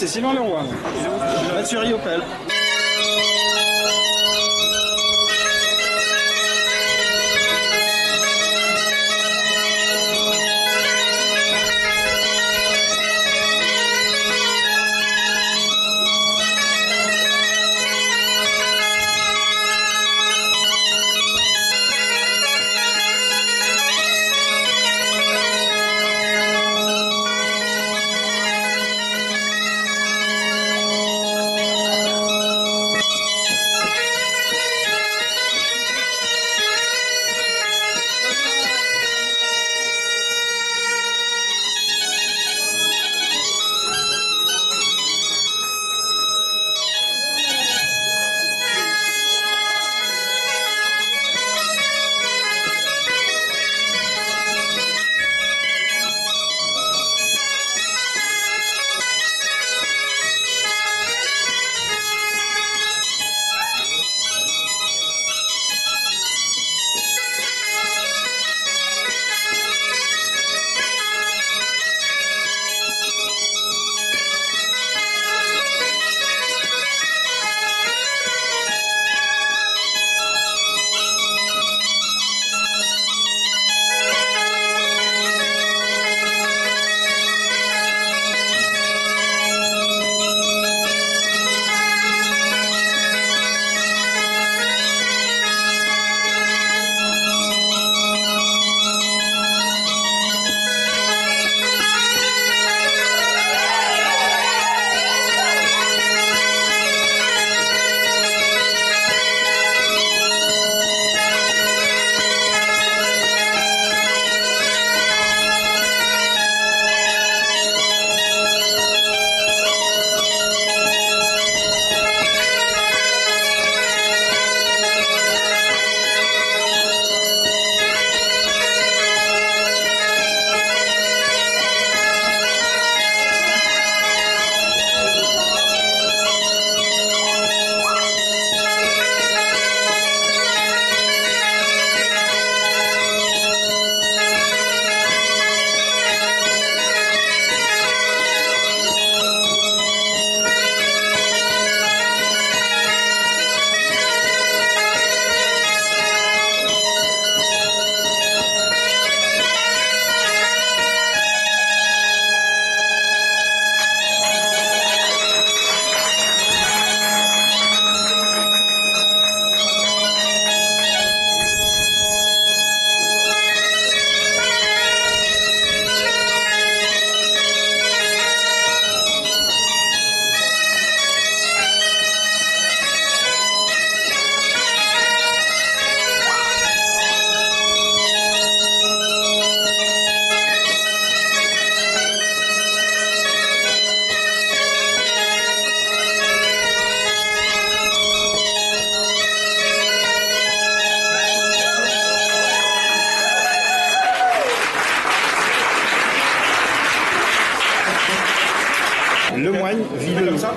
c'est Sylvain Leroy. Mathieu Riopel. Lemoigne, Villeux. Comme ça.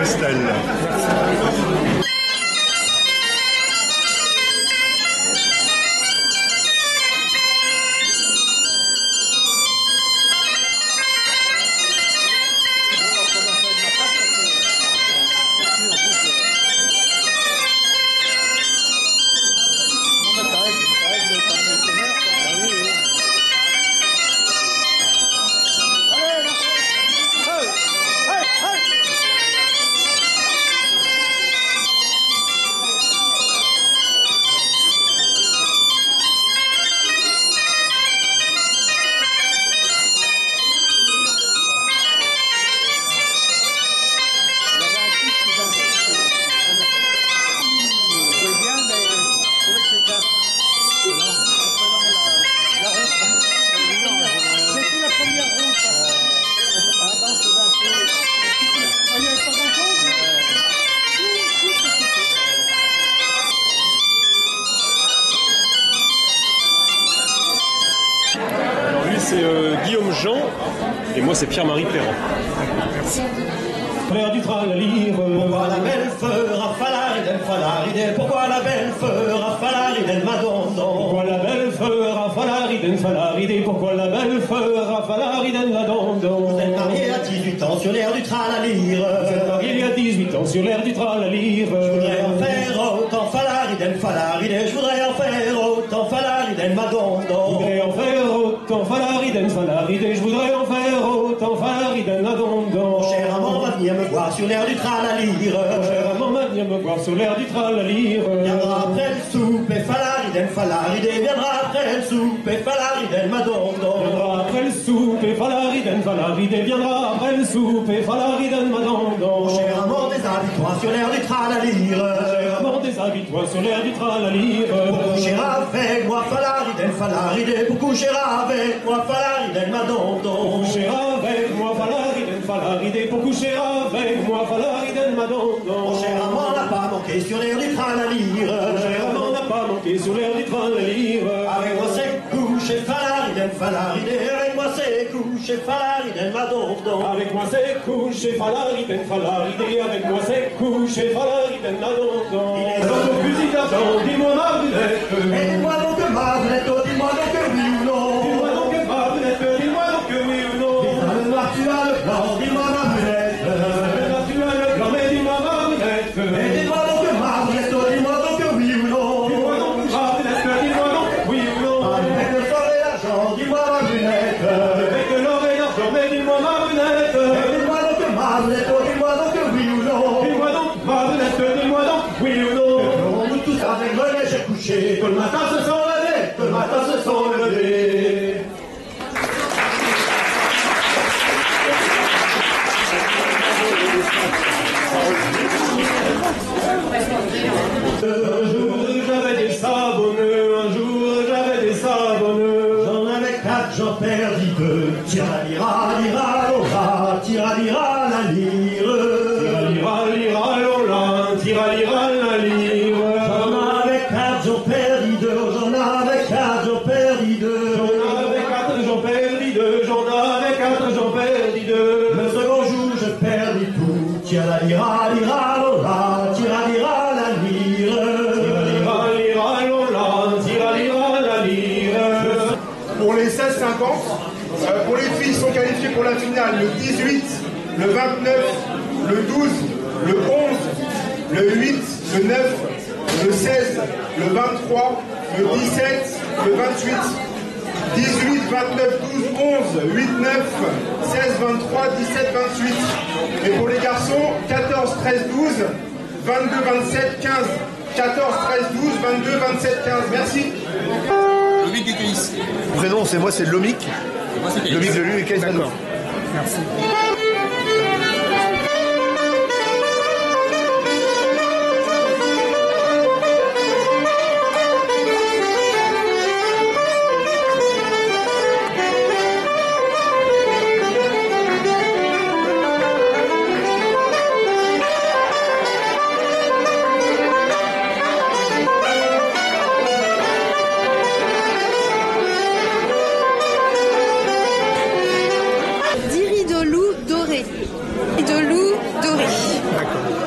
Postal. Alors lui c'est Guillaume Jean et moi c'est Pierre-Marie Perrin. Merci. Frère du tralali, pourquoi la belle fera falariden falaride, pourquoi la belle fera falariden madondon, pourquoi la belle fera falariden falaride, pourquoi la belle fera falariden madondon. Vous êtes marié à 18 ans sur l'air du tralalir, vous êtes marié il y a 18 ans sur l'air du tralalir. Je voudrais en faire autant falariden falaride, je voudrais en faire autant falariden madondon. Je voudrais en faire autant falariden falaride, je voudrais en faire autant falariden madondon. Mon cher amant va venir me voir sur l'air du tralalir. Mon cher amant va venir me voir sur l'air du tralalir. Viendra après le souper falariden falaride, viendra après le souper falariden madondon. Viendra après le souper falariden falaride, viendra après le souper falariden madondon. Mon cher amant déshabille-toi sur l'air du tralalir. Mon cher amant déshabille-toi sur l'air du tralalir. Pour coucher avec moi falariden falaride, pour coucher avec moi falariden madondon. Pour coucher avec moi falariden falaride, pour coucher avec moi falariden madondon. Mon cher amant n'a pas manqué sur l'air du tralalir. Mon cher amant n'a pas manqué sur l'air du tralalir. Avec moi c'est couché falariden falaride, avec moi c'est couché falariden madondon. Avec moi c'est couché falariden falaride, avec moi c'est couché falariden madondon. Il est dans le fusil d'argent, dis-moi ma brunette. Et dis-moi donc ma brunette, oh dis-moi donc oui ou non. Dis-moi donc ma brunette, dis-moi donc oui ou non. Dis-moi le noir, tu as le blanc, dis-moi ma brunette. Tu as le blanc, mais dis-moi ma brunette. Et dis-moi donc ma brunette, oh dis-moi donc oui ou non. Dis-moi donc ma brunette, dis-moi donc oui ou non. Avec le sang et l'argent, dis-moi ma brunette. Avec l'or et l'argent, mais dis-moi ma brunette. Et dis-moi donc ma brunette, oh dis-moi donc oui ou non. Dis-moi donc ma brunette, dis-moi donc oui ou non. Nous tous avec le neige couché, que le matin se sont levés, que le matin se sont levés. Un jour j'avais des savonneux, un jour j'avais des savonneux. J'en avais 4, j'en perdis 2. Tira lira lola, tira lira la lire. Tira lira lola, tira lira la lire. J'en avais 4, j'en perdis 2. J'en avais 4, j'en perdis 2. J'en avais 4, j'en perdis 2. J'en avais 4, j'en perdis 2. Le second jour je perdis tout. Tira lira lira lola, tira lira la lire. Tira lira lola, tira lira la lire. Pour les 16-50, pour les filles, ils sont qualifiées pour la finale le 18, le 29, le 12, le 11, le 8, le 9, le 16, le 23, le 17, le 28, 18, 29, 12, 11, 8, 9, 16, 23, 17, 28. Et pour les garçons, 14, 13, 12, 22, 27, 15. 14, 13, 12, 22, 27, 15. Merci. Lomic du Pays. Le prénom, c'est moi, c'est Lomic. Moi, c'est Pays. Lomic de lui et Caisse. D'accord. Merci. De loup doré. D'accord.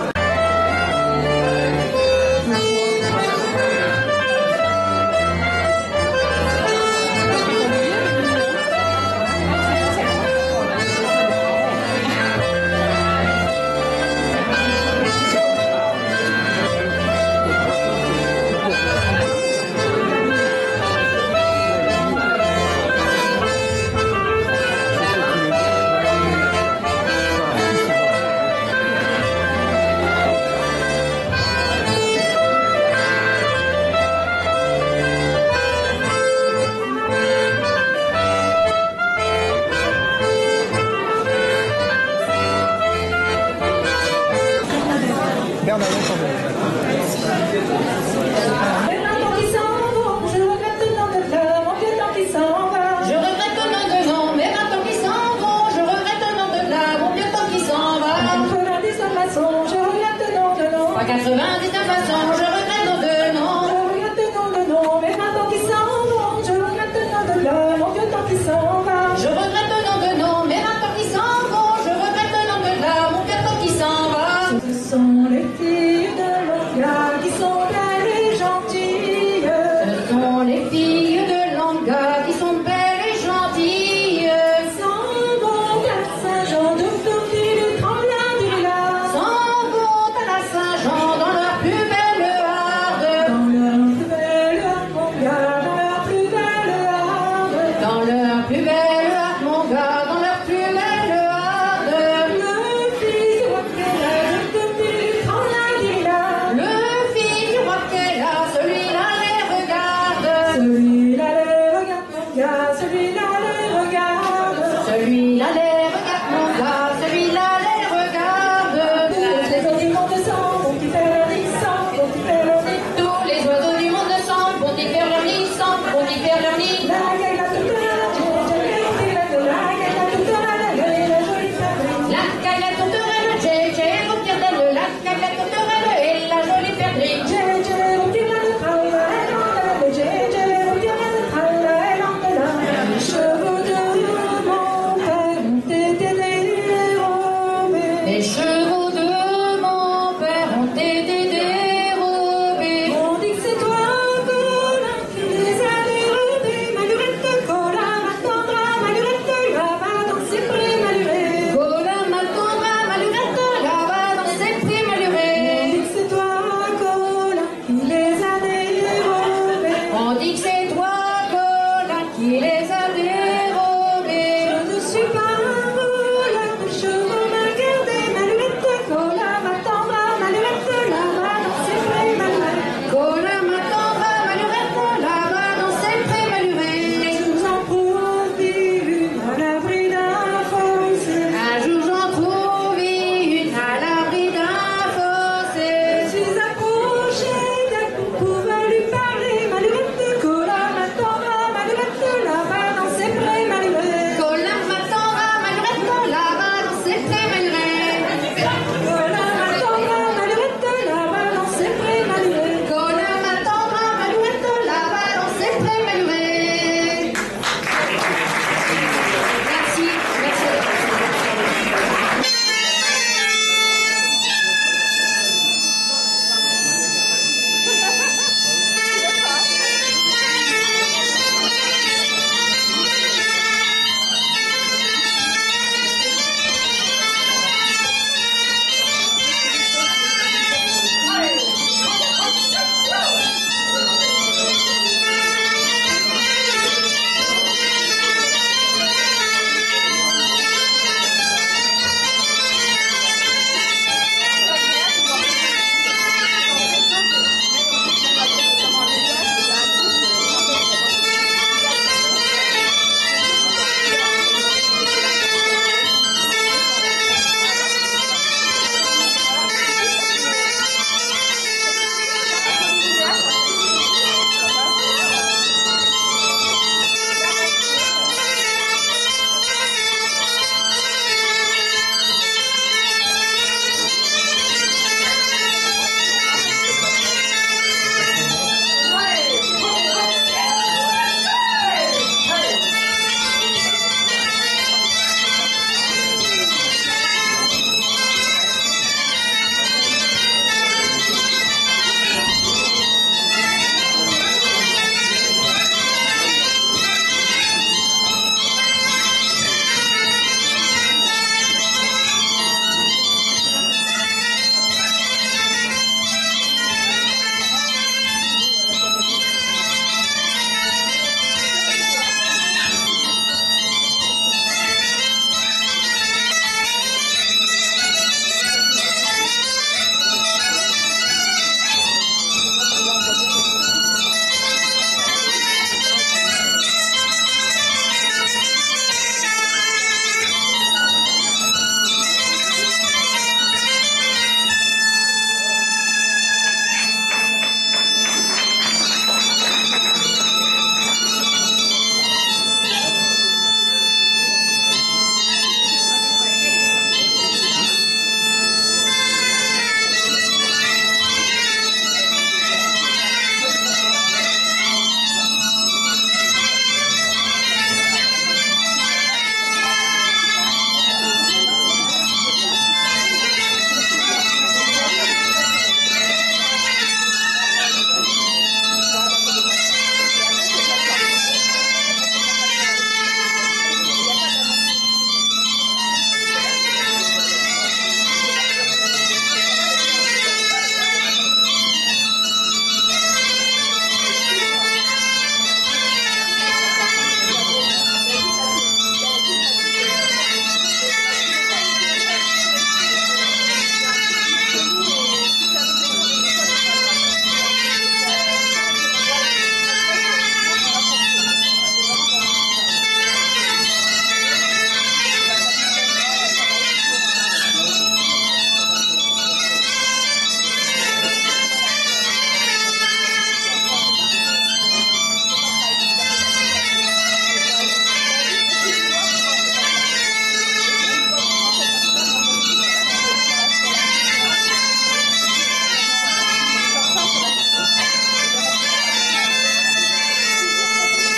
Ce sont les filles de l'Oria qui sont belles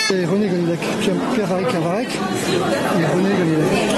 C'est René Gonilec, Pierre Cavarec et René Gonilec.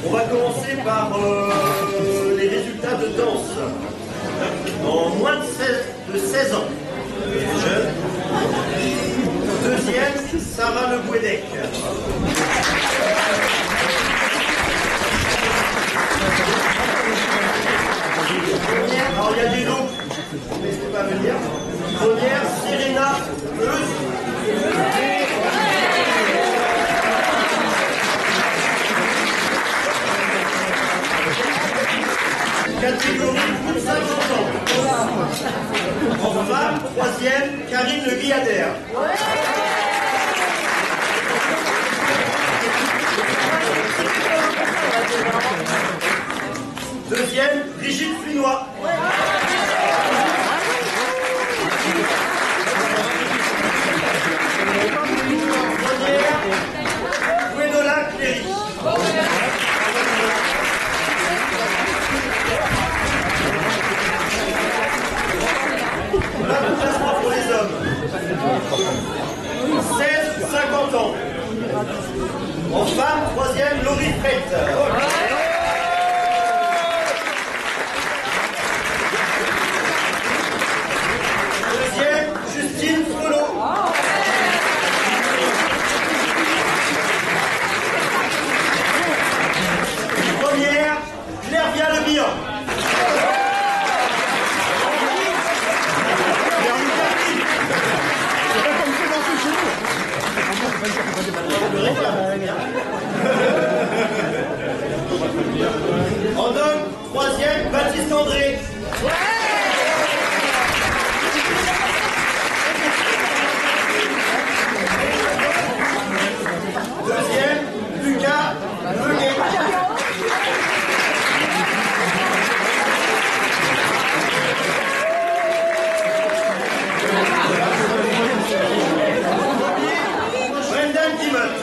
On va commencer par les résultats de danse. En moins de 16 ans. Jeune. Deuxième, Sarah Le Bouedec. Alors il y a des lots, n'hésitez pas à venir. Première, Serena Euse. Catégorie plus de 50 ans. En femme, troisième, Karine Le Guilladère. Deuxième, Brigitte Funois. Première, Gwenola Cléry. Voilà le classement pour les hommes. 16-50 ans. En femme, troisième, Laurie Frette. Deuxième, Justine Frelot. Première, Clairvia Le Bihan. En homme, troisième, Baptiste André. Deuxième, Lucas Leguet. Brendan Dimott.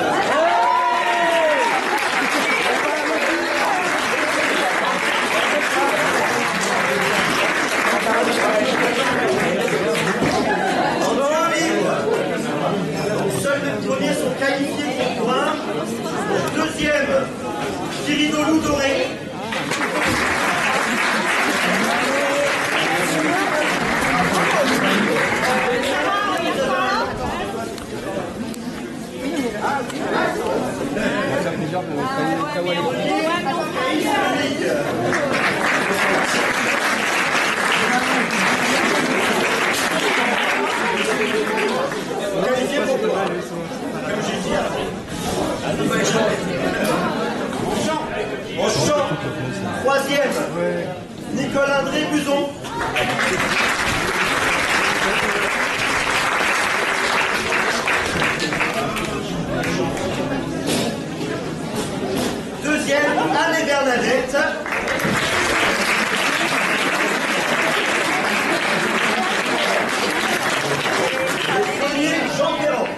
En temps libre, seuls les premiers sont qualifiés pour points. Deuxième, Kirido Loudoré. Qualifié pour points. Comme j'ai dit. En chant, troisième, Nicolas André Buzon. Deuxième, Anne et Bernadette. Le premier, Jean Perron.